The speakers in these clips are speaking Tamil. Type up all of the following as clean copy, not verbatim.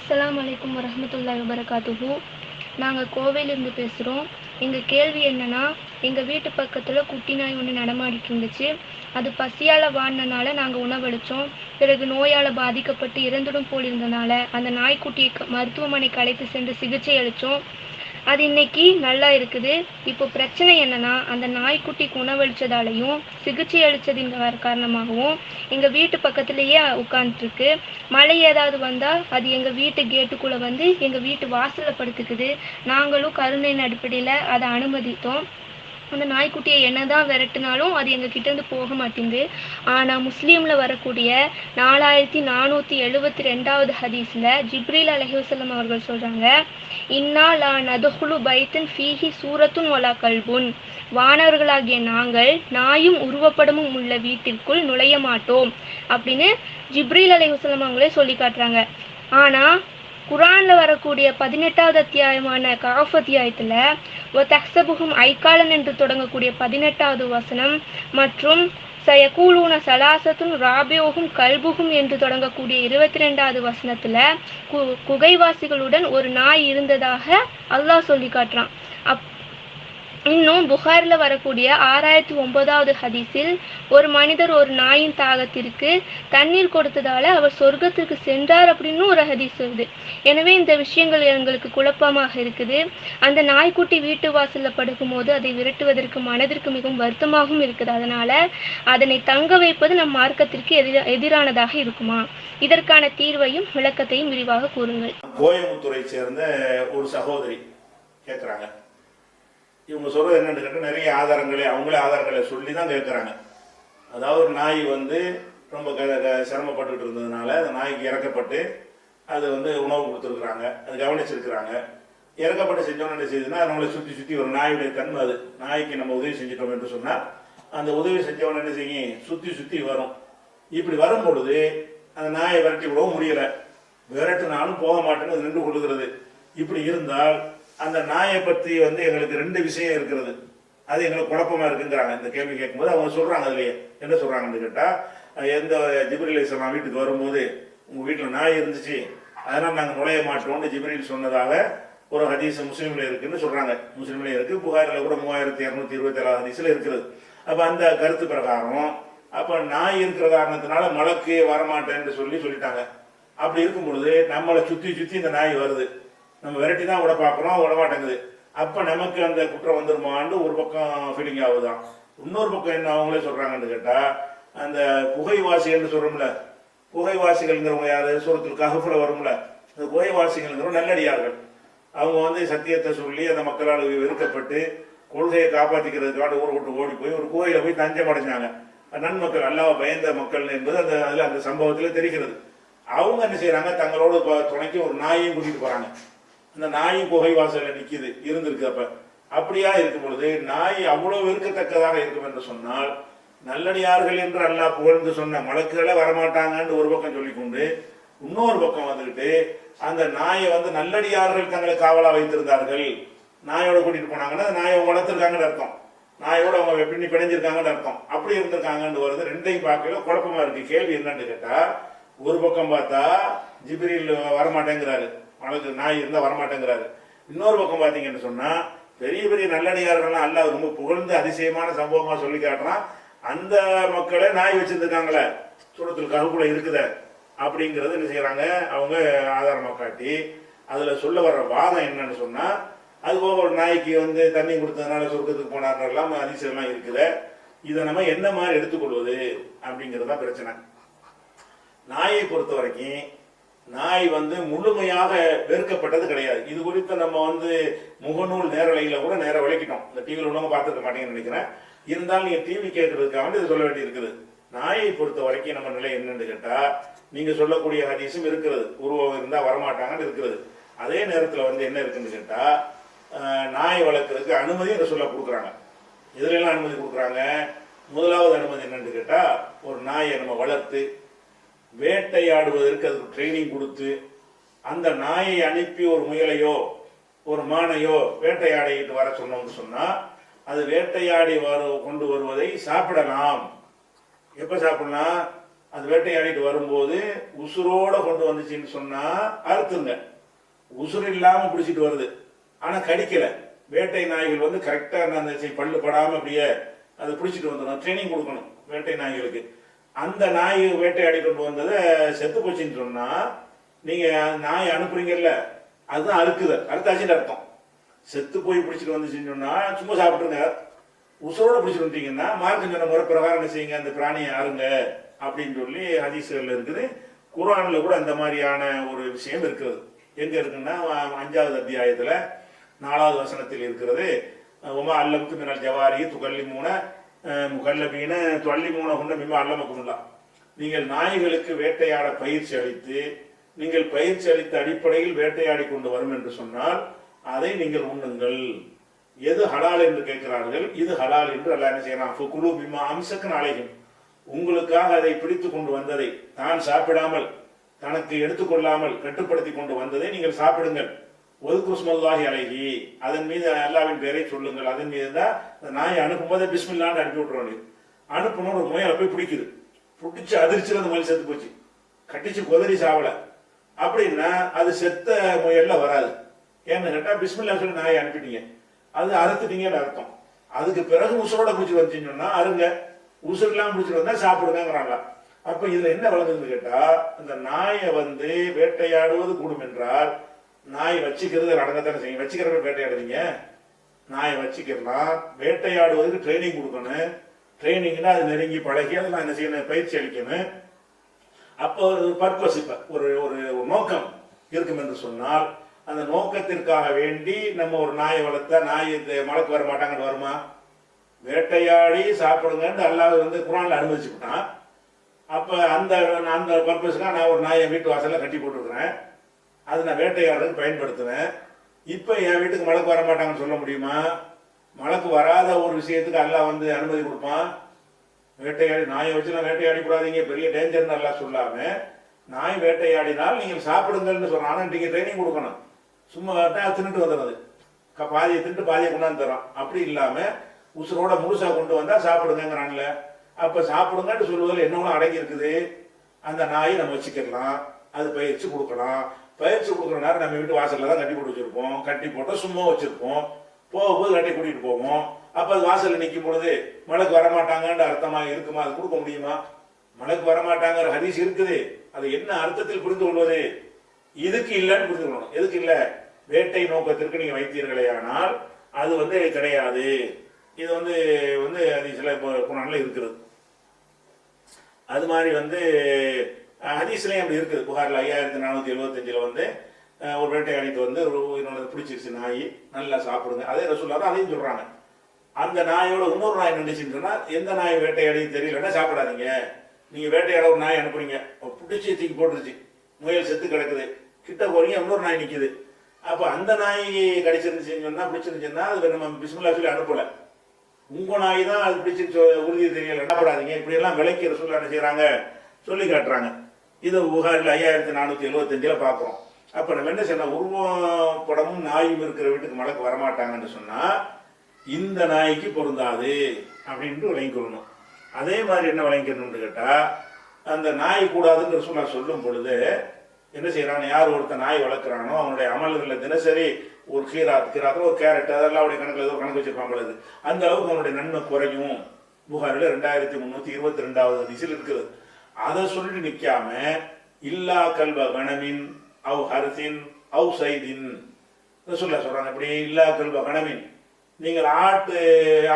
அஸ்ஸலாமு அலைக்கும் வரஹ்மத்துல்லாஹி வபரகாத்துஹு. நாங்கள் கோவையிலேருந்து பேசுகிறோம். எங்கள் கேள்வி என்னென்னா, எங்கள் வீட்டு பக்கத்தில் குட்டி நாய் ஒன்று நடமாடிட்டு இருந்துச்சு. அது பசியால் வாடினனால நாங்கள் உணவளித்தோம். பிறகு நோயால் பாதிக்கப்பட்டு இறந்துடும் போல் இருந்தனால அந்த நாய்க்குட்டியை மருத்துவமனைக்கு அழைத்து சென்று சிகிச்சை அளித்தோம். அது இன்னைக்கு நல்லா இருக்குது. இப்போ பிரச்சனை என்னென்னா, அந்த நாய்க்குட்டிக்கு உணவளித்ததாலையும் சிகிச்சை அளித்ததின் காரணமாகவும் எங்கள் வீட்டு பக்கத்துலேயே உட்காந்துருக்கு. மழை ஏதாவது வந்தால் அது எங்கள் வீட்டு கேட்டுக்குள்ளே வந்து எங்கள் வீட்டு வாசலில் படுத்துக்குது. நாங்களும் கருணையின் அடிப்படையில் அதை அனுமதித்தோம். அந்த நாய்க்குட்டியை என்னதான் விரட்டினாலும் அது எங்ககிட்டேருந்து போக மாட்டேங்குது. ஆனால் முஸ்லீமில் வரக்கூடிய 4472வது ஹதீஸில் ஜிப்ரீல் அலைஹிவஸல்லம் அவர்கள் சொல்கிறாங்க, இன்னா லா நதுஹுலு பைத்தன் ஃபீஹி சூரத்துன் வலா கல்புன். வானவர்களாகிய நாங்கள் நாயும் உருவப்படமும் உள்ள வீட்டிற்குள் நுழைய மாட்டோம் அப்படின்னு ஜிப்ரீல் அலைஹிவஸல்லம் அவங்களே சொல்லி காட்டுறாங்க. ஆனால் குரானில் வரக்கூடிய 18வது அத்தியாயமான கஹஃப் அத்தியாயத்தில் தஹ்சபுஹும் ஐகாலன் என்று தொடங்கக்கூடிய 18வது வசனம் மற்றும் சயகூலூன சலாசத்துன் ராபியோகும் கல்புகும் என்று தொடங்கக்கூடிய 22வது வசனத்தில் குகைவாசிகளுடன் ஒரு நாய் இருந்ததாக அல்லாஹ் சொல்லி காட்டுறான். இன்னும் புகாரில் வரக்கூடிய 6009வது ஹதீஸில் ஒரு மனிதர் ஒரு நாயின் தாகத்திற்கு தண்ணீர் கொடுத்ததால அவர் சொர்க்கத்திற்கு சென்றார் அப்படின்னு ஒரு ஹதீஸ் வருது. எனவே இந்த விஷயங்கள் எங்களுக்கு குழப்பமாக இருக்குது. அந்த நாய்க்குட்டி வீட்டு வாசலில் படுக்கும்போது அதை விரட்டுவதற்கு மனதிற்கு மிகவும் வருத்தமாகவும் இருக்குது. அதனால அதனை தங்க வைப்பது நம் மார்க்கத்திற்கு எதிரானதாக இருக்குமா? இதற்கான தீர்வையும் விளக்கத்தையும் விரிவாக கூறுங்கள். கோயம்புத்தூரை சேர்ந்த ஒரு சகோதரி கேட்குறாங்க. இவங்க சொல்கிறது என்னென்னு கேட்டால், நிறைய அவங்களே ஆதாரங்களை சொல்லி தான் கேட்குறாங்க. அதாவது ஒரு நாய் ரொம்ப சிரமப்பட்டுக்கிட்டு இருந்ததுனால அந்த நாய்க்கு இறக்கப்பட்டு அது உணவு கொடுத்துருக்குறாங்க, அது கவனிச்சிருக்கிறாங்க. இறக்கப்பட்டு செஞ்சோன்னு என்ன செய்யுதுன்னா, நம்மளை சுற்றி ஒரு நாயுடைய தன்மை. அது நாய்க்கு நம்ம உதவி செஞ்சிட்டோம் என்று சொன்னால் அந்த உதவி செஞ்சவன என்ன செய்யும், சுற்றி வரும். இப்படி வரும் பொழுது அந்த நாயை விரட்டி விடவும் முடியலை, விரட்டுனாலும் போக மாட்டேன்னு அது நின்று கொடுக்கிறது. இப்படி இருந்தால் அந்த நாயை பற்றி எங்களுக்கு ரெண்டு விஷயம் இருக்கிறது, அது எங்களுக்கு குழப்பமா இருக்குங்கிறாங்க. இந்த கேள்வி கேட்கும்போது அவங்க சொல்றாங்க, அதுலயே என்ன சொல்றாங்கன்னு கேட்டா, எந்த ஜிப்ரீல் அலைஹிஸ்ஸலாம் வீட்டுக்கு வரும்போது உங்க வீட்டுல நாய் இருந்துச்சு, அதனால நாங்கள் நுழைய மாட்டோம்னு ஜிப்ரீல் சொன்னதாக ஒரு ஹதீஸ் முஸ்லீம்ல இருக்குன்னு சொல்றாங்க. முஸ்லீம்ல இருக்கு, புகாரில கூட 3227 ஹதீஸ்ல இருக்கிறது. அப்ப அந்த கருத்து பிரகாரம் அப்ப நாய் இருக்கிற காரணத்தினால மலக்கு வரமாட்டேன்னு சொல்லிட்டாங்க. அப்படி இருக்கும் பொழுது நம்மளை சுத்தி இந்த நாய் வருது, நம்ம விரட்டி தான் விட பார்க்குறோம், விட மாட்டேங்குது. அப்போ நமக்கு அந்த குற்றம் வந்துருமான்னு ஒரு பக்கம் ஃபீலிங் ஆகுதான். இன்னொரு பக்கம் என்ன அவங்களே சொல்கிறாங்கன்னு கேட்டால், அந்த புகைவாசிகள்னு சொல்கிறோம்ல, புகைவாசிகள்ங்கிறவங்க யார், சூரத்துல் கஹ்ஃப்ல வரும்ல, அந்த புகைவாசிகள்ங்கிறவங்க நல்லடியார்கள். அவங்க சத்தியத்தை சொல்லி அந்த மக்களால் வெறுக்கப்பட்டு கொள்கையை காப்பாற்றிக்கிறதுக்காக ஊரை விட்டு ஓடி போய் ஒரு கோயிலை போய் தஞ்சம் அடைஞ்சாங்க. நன்மக்கள், அல்லாஹ் பயந்த மக்கள் என்பது அதில் அந்த சம்பவத்தில் தெரிகிறது. அவங்க என்ன செய்யறாங்க, தங்களோட துணைக்கு ஒரு நாயையும் கூட்டிட்டு போறாங்க. அந்த நாயும் புகை வாசல்ல நிக்குது, இருந்திருக்கு. அப்படியா இருக்கும் பொழுது நாய் அவ்வளவு வெறுக்கத்தக்கதாக இருக்கும் என்று சொன்னால், நல்லடியார்கள் என்று அல்லாஹ் புகழ்ந்து சொன்ன மலக்குகளே வரமாட்டாங்கன்னு ஒரு பக்கம் சொல்லிக்கொண்டு, இன்னொரு பக்கம் அந்த நாயை நல்லடியார்கள் தங்களை காவலா வைத்திருந்தார்கள், நாயோட கூட்டிட்டு போனாங்கன்னா நாயை அவங்க வளர்த்துருக்காங்கன்னு அர்த்தம், நாயோட அவங்க பின்னி பிணைஞ்சிருக்காங்கன்னு அர்த்தம். அப்படி இருந்திருக்காங்கன்னு வருது. ரெண்டையும் பார்க்கல குழப்பமா இருக்கு. கேள்வி என்னன்னு கேட்டா, ஒரு பக்கம் பார்த்தா ஜிப்ரீல் வரமாட்டேங்கிறாரு, மலக்கு நாய் இருந்தா வரமாட்டேங்கிறாரு. இன்னொரு பக்கம் பார்த்தீங்கன்னு சொன்னா பெரிய பெரிய நல்லடியார்கள்லாம் அல்லாஹ் ரொம்ப புகழ்ந்து அதிசயமான சம்பவமா சொல்லி காட்டுறான். அந்த மக்களே நாய் வச்சிருந்துருக்காங்களே, சூரத்துல் கஹ்ஃப்ல இருக்குத அப்படிங்கிறது என்ன செய்யறாங்க, அவங்க ஆதாரமா காட்டி அதுல சொல்ல வர்ற வாதம் என்னன்னு சொன்னா, அது போக ஒரு நாய்க்கு தண்ணி கொடுத்ததுனால சொர்க்கத்துக்கு போனார்லாம் அதிசயம்லாம் இருக்குத. இதை நம்ம என்ன மாதிரி எடுத்துக்கொள்வது அப்படிங்கிறது தான் பிரச்சனை. நாயை பொறுத்த வரைக்கும் நாய் முழுமையாக வெறுக்கப்பட்டது கிடையாது. இது குறித்து நம்ம முகநூல் நேரலையில கூட நேர விளக்கிட்டோம். இந்த டிவியில் உள்ளவங்க பார்த்துக்க மாட்டேங்கன்னு நினைக்கிறேன். இருந்தாலும் நீங்க டிவி கேட்கறதுக்காக இது சொல்ல வேண்டி இருக்குது. நாயை பொறுத்த வரைக்கும் நம்ம நிலை என்னன்னு கேட்டா, நீங்க சொல்லக்கூடிய ஹதீஸும் இருக்கிறது, உருவம் இருந்தா வரமாட்டாங்கன்னு இருக்கிறது. அதே நேரத்தில் என்ன இருக்குன்னு கேட்டா, நாய் வளர்க்கறதுக்கு அனுமதி இந்த சொல்ல கொடுக்குறாங்க. இதுல எல்லாம் அனுமதி கொடுக்குறாங்க. முதலாவது அனுமதி என்னன்னு கேட்டா, ஒரு நாயை நம்ம வளர்த்து வேட்டையாடுவதற்கு அதுக்கு ட்ரைனிங் கொடுத்து அந்த நாயை அனுப்பி ஒரு முயலையோ ஒரு மானையோ வேட்டையாடிட்டு வர சொன்னோம்னு சொன்னா, அது வேட்டையாடி கொண்டு வருவதை சாப்பிடலாம். எப்ப சாப்பிடலாம், அது வேட்டையாடிட்டு வரும்போது உசுரோட கொண்டு வந்துச்சுன்னு சொன்னா அறுத்துங்க. உசுறு இல்லாம பிடிச்சிட்டு வருது, ஆனா கடிக்கல. வேட்டை நாய்கள் வந்து கரெக்டா அந்த பல்லு படாம அப்படியே அதை பிடிச்சிட்டு வந்துடும். ட்ரைனிங் கொடுக்கணும் வேட்டை நாய்களுக்கு. அந்த நாய் வேட்டையாடி கொண்டு வந்ததை செத்து போச்சுன்னு சொன்னா நீங்க நாய் அனுப்புறீங்கல்ல, அதுதான் அறுக்குது, அறுத்தாச்சுன்னு அர்த்தம். செத்து போய் பிடிச்சிட்டு வந்துச்சுன்னு சொன்னா சும்மா சாப்பிட்டுருங்க. உசுரோட பிடிச்சிட்டு வந்துட்டீங்கன்னா மார்க்கம் சொன்ன முறை பிரகாரம் என்ன செய்யுங்க, அந்த பிராணியை அருங்க அப்படின்னு சொல்லி ஹதீஸ்கள்ல இருக்குது. குர்ஆன்ல கூட அந்த மாதிரியான ஒரு விஷயம் இருக்கிறது. எங்க இருக்குன்னா 5வது அத்தியாயத்துல 4வது வசனத்தில் இருக்கிறது. உமா அல்லமுக்கு மினல் ஜவாரி துகல்லிமூன முகல்லபீன துவல்லிமூன கொண்ட மிம்மா அல்லமக்குமுல்லா. நீங்கள் நாய்களுக்கு வேட்டையாட பயிற்சி அளித்து, நீங்கள் பயிற்சி அளித்த அடிப்படையில் வேட்டையாடி கொண்டு வரும் என்று சொன்னால் அதை நீங்கள் உண்ணுங்கள். எது ஹலால் என்று கேட்கிறார்கள், இது ஹலால் என்று அல்லாஹ் என்ன செய்யறான், குலு பிமா அம்சக்கு நாளையும், உங்களுக்காக அதை பிடித்து கொண்டு வந்ததை, தான் சாப்பிடாமல் தனக்கு எடுத்துக்கொள்ளாமல் கட்டுப்படுத்தி கொண்டு வந்ததை நீங்கள் சாப்பிடுங்கள். ஒரு குஸ்மல்லாஹி அலைஹி, அதன் மீது அல்லாவின் பெயரை சொல்லுங்கள். அதன் மீது தான் நாயை அனுப்பும் போதே பிஸ்மில்லான்னு அனுப்பி விட்டுருவாங்க. அனுப்பணும், ஒரு முயலை போய் பிடிக்குது, பிடிச்சி அதிர்ச்சியில் அந்த முயல் செத்து போச்சு, கட்டிச்சு குதறி சாவல அப்படின்னா அது செத்த முயல்ல வராது. ஏன்னு கேட்டா பிஸ்மில்லா சொல்லி நாயை அனுப்பிட்டீங்க, அது அறுத்துட்டீங்கன்னு அர்த்தம். அதுக்கு பிறகு உசுரோட பிடிச்சி வந்துச்சுன்னு சொன்னா அருங்க, உசுர் இல்லாம பிடிச்சிட்டு வந்தா சாப்பிடுங்கிறாங்களா. அப்ப இதுல என்ன வழங்குதுன்னு கேட்டா, இந்த நாயை வந்து வேட்டையாடுவது கூடும் என்றால் நாய் வச்சுக்கிறது அடங்கத்தானே செய்யும். வச்சுக்கிறவங்க வேட்டையாடுறீங்க, நாயை வச்சுக்கலாம். வேட்டையாடுவதற்கு ட்ரைனிங் கொடுக்கணும். ட்ரைனிங்னா அது நெருங்கி பழகி அதெல்லாம் என்ன செய்யணும், பயிற்சி அளிக்கணும். அப்போ ஒரு பர்பஸ், இப்ப ஒரு ஒரு நோக்கம் இருக்கும் என்று சொன்னால் அந்த நோக்கத்திற்காக வேண்டி நம்ம ஒரு நாயை வளர்த்தா நாய் மலைக்கு வர மாட்டாங்கன்னு வருமா? வேட்டையாடி சாப்பிடுங்கன்னு அல்லாஹ் வந்து குர்ஆன்ல அனுமதிச்சுட்டான். அப்ப அந்த அந்த பர்பஸ்க்காக நான் ஒரு நாயை வீட்டு வாசல்ல கட்டி போட்டுருக்கிறேன், அதை நான் வேட்டையாடுறதுக்கு பயன்படுத்துவேன். இப்ப என் வீட்டுக்கு மலைக்கு வர மாட்டாங்கன்னு சொல்ல முடியுமா? மலைக்கு வராத ஒரு விஷயத்துக்கு அல்லாஹ் வந்து அனுமதி கொடுப்பான்? வேட்டையாடி நாயை வச்சு நான் வேட்டையாடி கூடாதீங்க, பெரிய டேஞ்சர்னு அல்லாஹ் சொல்லாம நாய் வேட்டையாடினால் நீங்கள் சாப்பிடுங்கள்னு சொல்றான். ஆனா நீங்க ட்ரைனிங் கொடுக்கணும். சும்மா தின்னுட்டு வந்துடுறது, பாதியை தின்ட்டு பாதியை கொண்டாந்து தரோம். அப்படி இல்லாம உசுரோட முழுசா கொண்டு வந்தா சாப்பிடுங்கிறான்ல. அப்ப சாப்பிடுங்கன்னு சொல்லுவதில் என்னவோ அடங்கி இருக்குது. அந்த நாயை நம்ம வச்சுக்கலாம், அது பயிற்சி கொடுக்கலாம். பயிற்சி கொடுக்குற நேரம் நம்ம வீட்டு வாசல்ல தான் கட்டி போட்டு வச்சிருப்போம், கட்டி போட்டோம், சும்மா வச்சிருப்போம். போகும்போது கட்டி கூட்டிட்டு போவோம். அப்ப அது வாசல்ல நிற்கும் பொழுது மலைக்கு வரமாட்டாங்கன்ற அர்த்தமா இருக்குமா? அது கொடுக்க முடியுமா? மலைக்கு வரமாட்டாங்கிற ஹதீஸ் இருக்குது. அது என்ன அர்த்தத்தில் புரிந்து கொள்வது? இதுக்கு இல்லைன்னு புரிந்து கொள்ளணும். எதுக்கு இல்ல? வேட்டை நோக்கத்திற்கு நீங்க வைத்தீர்களே ஆனால் அது வந்து கிடையாது. இது வந்து வந்து ஹதீஸ்ல குர்ஆன்ல இருக்குது. அது மாதிரி வந்து ஹதீஸ்லயும் அப்படி இருக்குது. புகார்ல 5475 வந்து ஒரு வேட்டையாடிட்டு வந்து ஒரு பிடிச்சிருச்சு நாய், நல்லா சாப்பிடுங்க. அதே ரசூலுல்லாஹ் தான் அதையும் சொல்றாங்க. அந்த நாயோட இன்னொரு நாய் நின்றுச்சுன்னு சொன்னா எந்த நாய் வேட்டையாடி தெரியலன்னா சாப்பிடாதீங்க. நீங்க வேட்டையாட ஒரு நாய் அனுப்புறீங்க, பிடிச்சி தூக்கி போட்டுருச்சு, முயல் செத்து கிடக்குது, கிட்ட போறீங்க, இன்னொரு நாய் நிக்குது. அப்ப அந்த நாய் கடிச்சிருந்துச்சுன்னு சொன்னா, பிடிச்சிருந்துச்சுன்னா அது நம்ம பிஸ்மில்லா சொல்லி அனுப்பல. உங்க நாய் தான் அது பிடிச்சிருச்சு உறுதி தெரியல, சாப்பிடாதீங்க. இப்படி எல்லாம் விலைக்கு ரசூலுல்லாஹ் என்ன செய்யறாங்க, சொல்லி காட்டுறாங்க. இது புகாரில் 5475 பாக்குறோம். அப்ப நம்ம என்ன செய்யணும், உருவம் படமும் நாயும் இருக்கிற வீட்டுக்கு மலைக்கு வரமாட்டாங்கன்னு சொன்னா இந்த நாய்க்கு பொருந்தாது அப்படின்ட்டு விளங்கிக் கொள்ளணும். அதே மாதிரி என்ன விளங்கிக்கணும்னு கேட்டா, அந்த நாய் கூடாதுன்னு ரசூலுல்லாஹ் சொல்லும் பொழுது என்ன செய்யறான், யார் ஒருத்த நாய் வளர்க்குறானோ அவனுடைய அமல்களில் தினசரி ஒரு கீராத்துல ஒரு கேரட் அதெல்லாம் அவருடைய கணக்கில் ஏதோ கணக்கு வச்சிருப்பான் பொழுது அந்த அளவுக்கு அவனுடைய நன்மை குறையும். புகாரில் 2322வது ஹதீஸில் இருக்குது. அதை சொல்லிட்டு நிற்காம இல்லா கல்வ கணமின் அவ் ஹர்சின் அவ் சைதின் ரசூலுல்லாஹ் சொல்றாங்க. இப்படி இல்லா கல்வ கணமின், நீங்கள்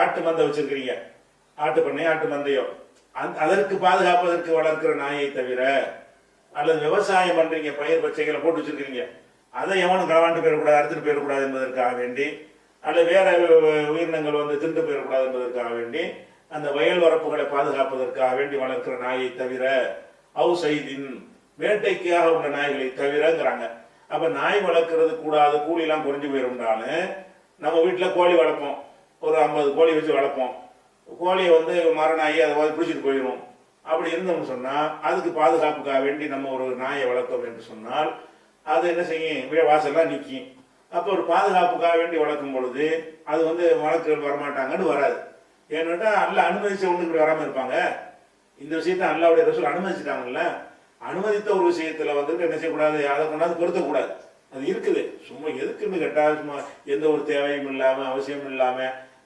ஆட்டு மந்தை வச்சிருக்கிறீங்க, ஆட்டு பண்ணையோ ஆட்டு மந்தையோ, அதற்கு பாதுகாப்பதற்கு வளர்க்கிற நாயை தவிர, அல்லது விவசாயம் பண்றீங்க, பயிர் பச்சைகளை போட்டு வச்சிருக்கீங்க, அதை எவனும் களவாண்டு போயிடக்கூடாது, அறுத்துட்டு போயிடக்கூடாது என்பதற்காக வேண்டி, அல்லது வேற உயிரினங்கள் வந்து திண்டு போயிடக்கூடாது என்பதற்காக வேண்டி, அந்த வயல் வரப்புகளை பாதுகாப்பதற்காக வேண்டி வளர்க்கிற நாயை தவிர, அவு சைதின் வேட்டைக்காக உள்ள நாய்களை தவிரங்கிறாங்க. அப்ப நாய் வளர்க்கறது கூடாது, கூலிலாம் குறைஞ்சு போயிருந்தாலும் நம்ம வீட்டில் கோழி வளர்ப்போம், ஒரு 50 கோழி வச்சு வளர்ப்போம். கோழியை வந்து மரணாயி அதை பிடிச்சிட்டு போயிடும். அப்படி இருந்தோம்னு சொன்னால் அதுக்கு பாதுகாப்புக்காக வேண்டி நம்ம ஒரு நாயை வளர்த்தோம் என்று சொன்னால் அது என்ன செய்யும், வாசல்லாம் நிற்கும். அப்போ ஒரு பாதுகாப்புக்காக வேண்டி வளர்க்கும் பொழுது அது வந்து வழக்குகள் வரமாட்டாங்கன்னு வராது. ஏன்னா அல்ல அனுமதிச்ச ஒன்று இப்படி வராமல் இருப்பாங்க. இந்த விஷயத்தை அல்லாஹ்வுடைய ரசூல் அனுமதிச்சுட்டாங்கல்ல. அனுமதித்த ஒரு விஷயத்துல வந்துட்டு என்ன செய்யக்கூடாது, அதை கொண்டாந்து பொருத்தக்கூடாது. அது இருக்குது. சும்மா எதுக்குன்னு கேட்டா, சும்மா எந்த ஒரு தேவையும் இல்லாம அவசியம் இல்லாம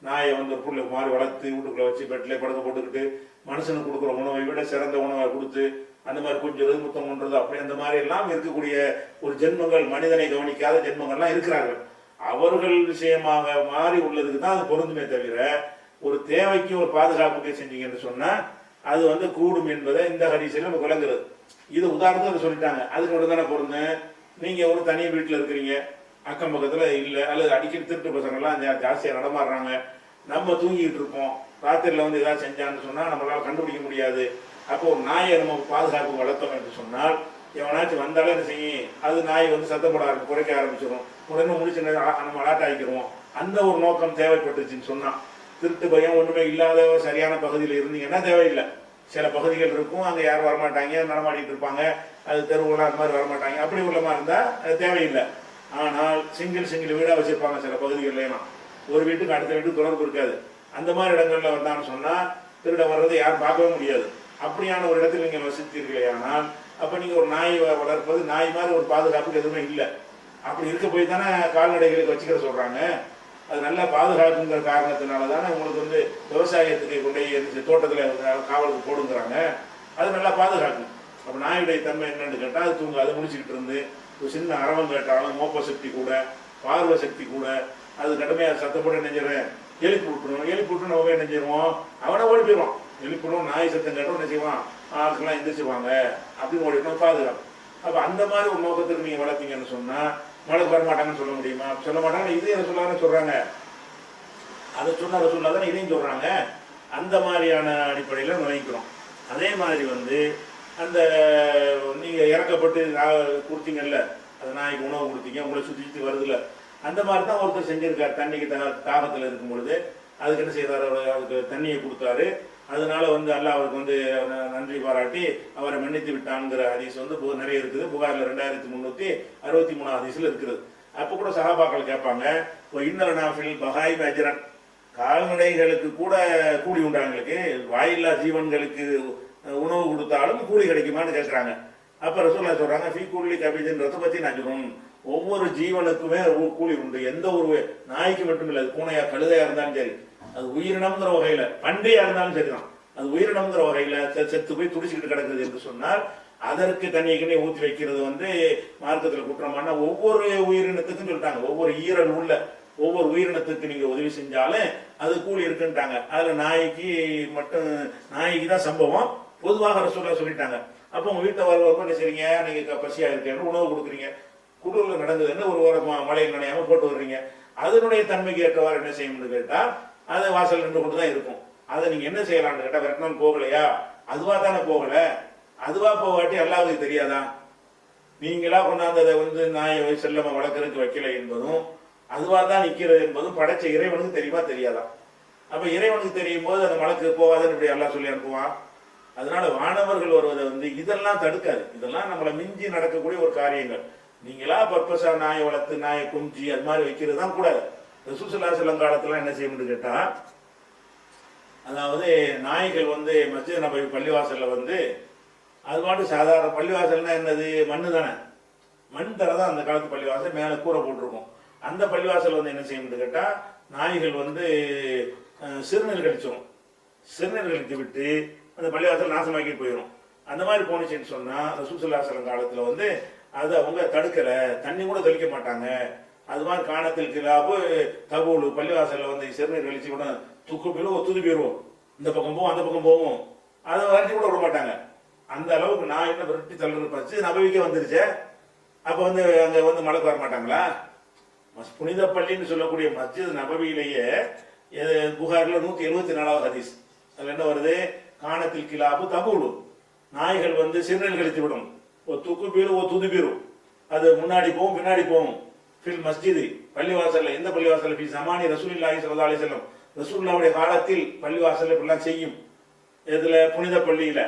நாயை வந்து ஒரு புள்ள மாதிரி வளர்த்து வீட்டுக்குள்ள வச்சு பெட்ல படுக்க போட்டுக்கிட்டு மனுஷனுக்கு கொடுக்குற உணவை விட சிறந்த உணவை கொடுத்து அந்த மாதிரி கொஞ்சம் முத்தம் கொன்றது அப்படி அந்த மாதிரி எல்லாம் இருக்கக்கூடிய ஒரு ஜென்மங்கள், மனிதனை கவனிக்காத ஜென்மங்கள்லாம் இருக்கிறார்கள். அவர்கள் விஷயமாக மாறி உள்ளதுக்கு தான் அது பொருந்துமே தவிர, ஒரு தேவைக்கு ஒரு பாதுகாப்புக்கு செஞ்சீங்கன்னு சொன்னா அது வந்து கூடும் என்பதை இந்த ஹதீஸில் நமக்கு விளங்குறது. இது உதாரணத்துக்கு சொல்லிட்டாங்க. அதுக்கு மட்டும் தானே பொருந்து. நீங்க ஒரு தனி வீட்டில் இருக்கிறீங்க, அக்கம் பக்கத்துல இல்லை, அல்லது அடிக்கடி திருட்டு பசங்கள்லாம் ஜாஸ்தியாக நடமாடுறாங்க, நம்ம தூங்கிட்டு இருப்போம், ராத்திரில வந்து ஏதாவது செஞ்சான்னு சொன்னா நம்மளால கண்டுபிடிக்க முடியாது. அப்போ ஒரு நாயை நம்ம பாதுகாப்பு வளர்த்தோம் என்று சொன்னால், எவனாச்சும் வந்தாலும் என்ன செய்யும், அது நாய் வந்து சத்தப்பட குறைக்க ஆரம்பிச்சிடும், உடனே முடிச்சு நம்ம அலாட் ஆகிக்கிறோம். அந்த ஒரு நோக்கம் தேவைப்பட்டுச்சுன்னு சொன்னா, திருட்டு பயம் ஒண்ணுமே இல்லாத சரியான பகுதியில் இருந்தீங்கன்னா தேவையில்லை. சில பகுதிகள் இருக்கும், அங்க யாரும் வரமாட்டாங்க, நடமாடிட்டு இருப்பாங்க, அது தெருவுலாம் அந்த மாதிரி வரமாட்டாங்க, அப்படி உள்ளமா இருந்தா அது தேவையில்லை. ஆனால் சிங்கிள் வீடா வச்சிருப்பாங்க சில பகுதிகள்லாம், ஒரு வீட்டுக்கு அடுத்த வீட்டுக்கு தொடர்பு இருக்காது. அந்த மாதிரி இடங்கள்ல வந்தான்னு சொன்னா திருட வர்றதை யாரும் பார்க்கவே முடியாது. அப்படியான ஒரு இடத்தில் நீங்கள் வசித்தீர்களே ஆனால், அப்ப நீங்க ஒரு நாய் வளர்ப்பது நாய் மாதிரி ஒரு பாதுகாப்புக்கு எதுவுமே இல்லை. அப்படி இருக்க போய் தானே கால்நடைகளுக்கு வச்சுக்கிற சொல்றாங்க. அது நல்லா பாதுகாப்புங்கிற காரணத்தினால தானே உங்களுக்கு வந்து விவசாயத்துக்கு கொண்டு தோட்டத்தில் காவலுக்கு போடுங்கிறாங்க. அது நல்லா பாதுகாக்கும். அப்போ நாயுடைய தன்மை என்னன்னு கேட்டால், அது தூங்க அதை முடிச்சுக்கிட்டு இருந்து ஒரு சின்ன அரவம் கேட்டாலும் மோப்ப சக்தி கூட, பார்வை சக்தி கூட, அது கடுமையாக சத்தப்பட நெஞ்சிடுறேன், எழுப்பி விட்டு நம்ம போய் நெஞ்சிருவோம், அவனை ஓடி போயிடுவான். எழுப்பிடும், நாய் சத்தம் கேட்டோம் என்ன செய்வான், ஆட்கள்லாம் எந்திரிச்சுவாங்க அப்படின்னு ஓடிக்கணும், பாதுகாப்பு. அப்போ அந்த மாதிரி ஒரு நோக்கத்துக்கு நீங்கள் வளர்த்தீங்கன்னு சொன்னால் மழைக்கு வரமாட்டாங்கன்னு சொல்ல முடியுமா? சொல்ல மாட்டாங்க. இது என்ன சொல்லான்னு சொல்றாங்க, அதை சொன்ன சொல்லாதான் இதையும் சொல்றாங்க. அந்த மாதிரியான அடிப்படையில் நுழைக்கிறோம். அதே மாதிரி வந்து அந்த நீங்க இறக்கப்பட்டு கொடுத்தீங்கல்ல, அந்த நாய்க்கு உணவு கொடுத்தீங்க, உங்களை சுற்றி வருதுல்ல, அந்த மாதிரி தான் ஒருத்தர் செஞ்சிருக்காரு. தண்ணிக்கு தாகத்தில் இருக்கும் பொழுது அதுக்கு என்ன செய்தார், அவருக்கு தண்ணியை கொடுத்தாரு. அதனால வந்து அல்லாஹ் அவருக்கு வந்து நன்றி பாராட்டி அவரை மன்னித்து விட்டான்ங்கிற ஹதீஸ் வந்து நிறைய இருக்குது. புகாரில் 2363 ஹதீஸ்ல இருக்குது. அப்ப கூட சஹாபாக்கள் கேட்பாங்க, இன்னல் நாஃபில் பஹாய் அஜ்ரன், கால்நடைகளுக்கு கூட கூலி உண்டாங்களுக்கு, வாயில்லா ஜீவன்களுக்கு உணவு கொடுத்தாலும் கூலி கிடைக்குமான்னு கேட்கறாங்க. அப்ப ரசூலுல்லாஹ் சொல்றாங்க, ஃபீ குல்லி கபீஜின் ரத்பத்தின் அஜ்ருன், ஒவ்வொரு ஜீவனுக்குமே கூலி உண்டு. எந்த ஒரு நாய்க்கு மட்டும் இல்லை, அது பூனையா கழுதையா இருந்தாலும் சரி, அது உயிரினம்ங்கிற வகையில, பண்டையா இருந்தாலும் சரிதான், அது உயிரினம்ங்கிற வகையில செத்து போய் துடிச்சுக்கிட்டு கிடக்குது என்று சொன்னால் அதற்கு தண்ணியை ஊற்றி வைக்கிறது வந்து மார்க்கத்தில் குற்றமான, ஒவ்வொரு உயிரினத்துக்கும் சொல்லிட்டாங்க. ஒவ்வொரு ஈரல் உள்ள ஒவ்வொரு உயிரினத்துக்கு நீங்க உதவி செஞ்சாலும் அது கூலி இருக்குன்ட்டாங்க. அதுல நாய்க்கு மட்டும், நாய்க்கு தான் சம்பவம், பொதுவாக ரசூலுல்லாஹ் சொல்லிட்டாங்க. அப்போ உங்க வீட்டை வரவங்க என்ன செய்றீங்க, நீங்க பசியா இருக்கேன்னு உணவு கொடுக்குறீங்க, குளிர்ல நடந்ததுன்னு ஒரு ஓரமாக மழையில் நனையாம போட்டு வர்றீங்க, அதனுடைய தன்மைக்கு ஏற்றவாறு என்ன செய்யணும்னு கேட்டா அது வாசல் நின்று கொண்டு தான் இருக்கும். அதை நீங்க என்ன செய்யலாம்னு கேட்டா, விரட்டினால் போகலையா, அதுவா தானே போகல, அதுவா போகாட்டி அல்லாஹ்வுக்கு தெரியாதா? நீங்களா கொண்டாந்ததை வந்து நாயை செல்லமா வளர்க்கறதுக்கு வைக்கல என்பதும், அதுவா தான் நிக்கிறது என்பதும் படைச்ச இறைவனுக்கு தெரியுமா தெரியாதா? அப்ப இறைவனுக்கு தெரியும் போது அந்த மலக்கு போகாதுன்னு இப்படி அல்லாஹ் சொல்லி அனுப்புவான். அதனால வானவர்கள் வருவதை வந்து இதெல்லாம் தடுக்காது. இதெல்லாம் நம்மளை மிஞ்சி நடக்கக்கூடிய ஒரு காரியங்கள். நீங்களா பர்பஸா நாயை வளர்த்து நாயை குஞ்சி அது மாதிரி வைக்கிறது தான் கூடாது. ரசூல் ஸல்லல்லாஹு அலைஹி வஸல்லம் காலத்துல என்ன செய்யணும்னு கேட்டா, அதாவது நாய்கள் வந்து மஸ்ஜித் நபவி பள்ளிவாசல்ல வந்து அது பாட்டு சாதாரண பள்ளிவாசல்னா என்னது, மண்ணு தானே, மண் தர தான் அந்த காலத்து பள்ளிவாசல், மேலே கூரை போட்டிருக்கும். அந்த பள்ளிவாசல் வந்து என்ன செய்யணும்னு கேட்டா, நாய்கள் வந்து சிறுநீர் கழிச்சிடும், சிறுநீர் கழித்து விட்டு அந்த பள்ளிவாசல் நாசமாக்கிட்டு போயிடும். அந்த மாதிரி போனுச்சுன்னு சொன்னா ரசூல் ஸல்லல்லாஹு அலைஹி வஸல்லம் காலத்துல வந்து அது அவங்க தடுக்கல, தண்ணி கூட தெளிக்க மாட்டாங்க. அது மாதிரி காணத்தில் கிலாபு தபூலு, பள்ளிவாசல்ல வந்து சிறுநீர் கழிச்சு கூட துக்கு போயிடும், துது போயிடுவோம், இந்த பக்கம் போவோம் அந்த பக்கம் போவோம், அதை விரட்டி கூட விட மாட்டாங்க. அந்த அளவுக்கு நான் என்ன விரட்டி தள்ளுறது பச்சு நபவிக்கே வந்துருச்சு. அப்ப வந்து அங்க வந்து மழைக்கு வர மாட்டாங்களா? புனித பள்ளின்னு சொல்லக்கூடிய மஸ்ஜித் நபவியிலேயே புகாரில் 174வது ஹதீஸ், அதுல என்ன வருது, காணத்தில் கிலாபு தபூலு, நாய்கள் வந்து சிறுநீர் கழித்து விடும், ஒரு துக்கு பீரும் ஒரு துது பீரும், அது முன்னாடி போகும் பின்னாடி போகும். ஃபில் மஸ்ஜிது, பள்ளிவாசல்ல, எந்த பள்ளிவாசல்ல, ஃபி ஸமானி ரசூலுல்லாஹி ஸல்லல்லாஹு அலைஹி வஸல்லம், ரசூலுல்லாஹ்வுடைய காலத்தில் பள்ளிவாசல்ல இப்படிலாம் செய்யும். இதுல புனித பள்ளியில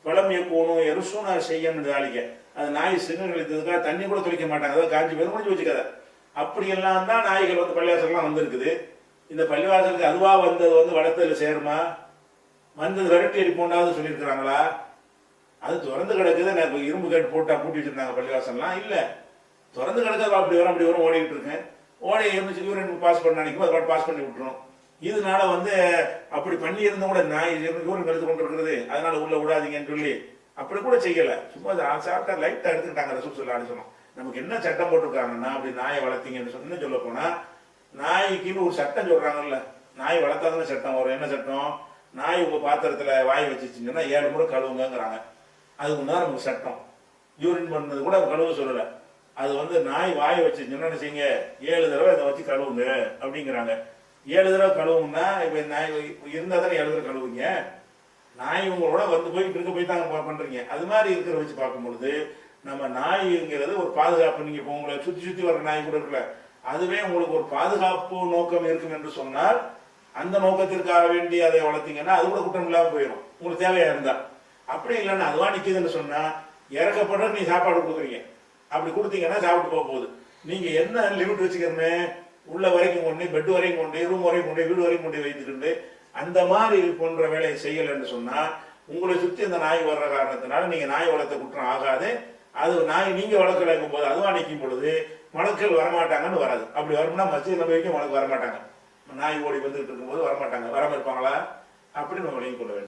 பழம் யக்கூனும் எருசூனா செய்யன்னு தாளிக்க, அது நாய் சிறுநீர் கழித்ததுக்காக தண்ணி கூட தொளிக்க மாட்டாங்க, அதாவது காஞ்சி பேர் முடிஞ்சு வச்சுக்காத. அப்படியெல்லாம் தான் நாய்கள் வந்து பள்ளிவாசல்லாம் வந்திருக்குது. இந்த பள்ளிவாசலுக்கு அதுவா வந்தது வந்து வளர்த்ததுல சேருமா? வந்தது விரட்டி அடிப்போண்டாவது சொல்லியிருக்கிறாங்களா? அது திறந்து கிடக்குது. நான் இரும்பு கேட்டு போட்டா பூட்டி வச்சிருந்தாங்க பள்ளிவாசல்லாம் இல்லை, திறந்து கிடக்குது. அப்படி வரும் ஓடிக்கிட்டு இருக்கேன். ஓடி இருந்துச்சு யூரின் பாஸ் பண்ண நினைக்கும் அது பாஸ் பண்ணி விட்டுரும். இதனால வந்து அப்படி பண்ணி இருந்த கூட நான் யூரின் எடுத்து கொண்டு இருக்கிறது, அதனால உள்ள விடாதீங்கன்னு சொல்லி அப்படி கூட செய்யல. சும்மா சாப்பிட்டா லைட்டா எடுத்துக்கிட்டாங்க. ரசூல் ஸல்லல்லாஹு சொன்னோம். நமக்கு என்ன சட்டம் போட்டிருக்காங்கன்னா, அப்படி நாயை வளர்த்தீங்கன்னு சொன்னு சொல்ல போனா, நாய்க்குன்னு ஒரு சட்டம் சொல்றாங்கல்ல, நாய் வளர்த்தாதானே சட்டம் வரும். என்ன சட்டம்? நாய் உங்க பாத்திரத்துல வாய் வச்சுச்சுங்கன்னா 7 முறை கழுவுங்கிறாங்க. அது முன்னாடி நமக்கு சட்டம். யூரின் பண்ணது கூட கழுவ சொல்லல. அது வந்து நாய் வாய் வச்சுச்சுன்னா என்ன செய்யுங்க, 7 தடவை அதை வச்சு கழுவுங்க அப்படிங்கிறாங்க. 7 தடவை கழுவுங்கன்னா இப்ப நாய் இருந்தா தானே 7 தடவை கழுவுங்க. நாய் உங்களோட வந்து போயிட்டு போய் தாங்க பண்றீங்க. அது மாதிரி இருக்கிற வச்சு பார்க்கும் பொழுது நம்ம நாய்ங்கிறது ஒரு பாதுகாப்பு. நீங்க இப்போ உங்களை சுத்தி வர்ற நாய் கூட இருக்குல்ல, அதுவே உங்களுக்கு ஒரு பாதுகாப்பு நோக்கம் இருக்கும் என்று சொன்னால், அந்த நோக்கத்திற்காக வேண்டி அதை வளர்த்தீங்கன்னா அது கூட குற்றம் இல்லாமல் போயிடும் உங்களுக்கு தேவையா இருந்தா. அப்படி இல்லைன்னா அதுவா நிக்குதுன்னு சொன்னா, இறக்கப்படுற நீ சாப்பாடு கொடுக்குறீங்க, அப்படி கொடுத்தீங்கன்னா சாப்பிட்டு போக போகுது. நீங்க என்ன லிமிட் வச்சுக்கிறமே, உள்ள வரைக்கும் கொண்டு, பெட் வரைக்கும் கொண்டு, ரூம் வரைக்கும் கொண்டு, வீடு வரைக்கும் கொண்டு வைத்துக்கிட்டு அந்த மாதிரி போன்ற வேலையை செய்யலைன்னு சொன்னா, உங்களை சுற்றி அந்த நாய் வர்ற காரணத்தினால நீங்க நாய் வளர்த்த குற்றம் ஆகாது. அது நாய் நீங்க வளர்க்கலைங்கும் போது அதுவா நிற்கும் பொழுது மலக்கள் வரமாட்டாங்கன்னு வராது. அப்படி வரும்னா மஸ்ஜித் நபிக்கு மலக்கு வரமாட்டாங்க. நாய் ஓடி வந்துட்டு இருக்கும்போது வரமாட்டாங்க. வராம இருப்பாங்களா? அப்படி நம்ம விளங்கிக் கொள்ள வேண்டும்.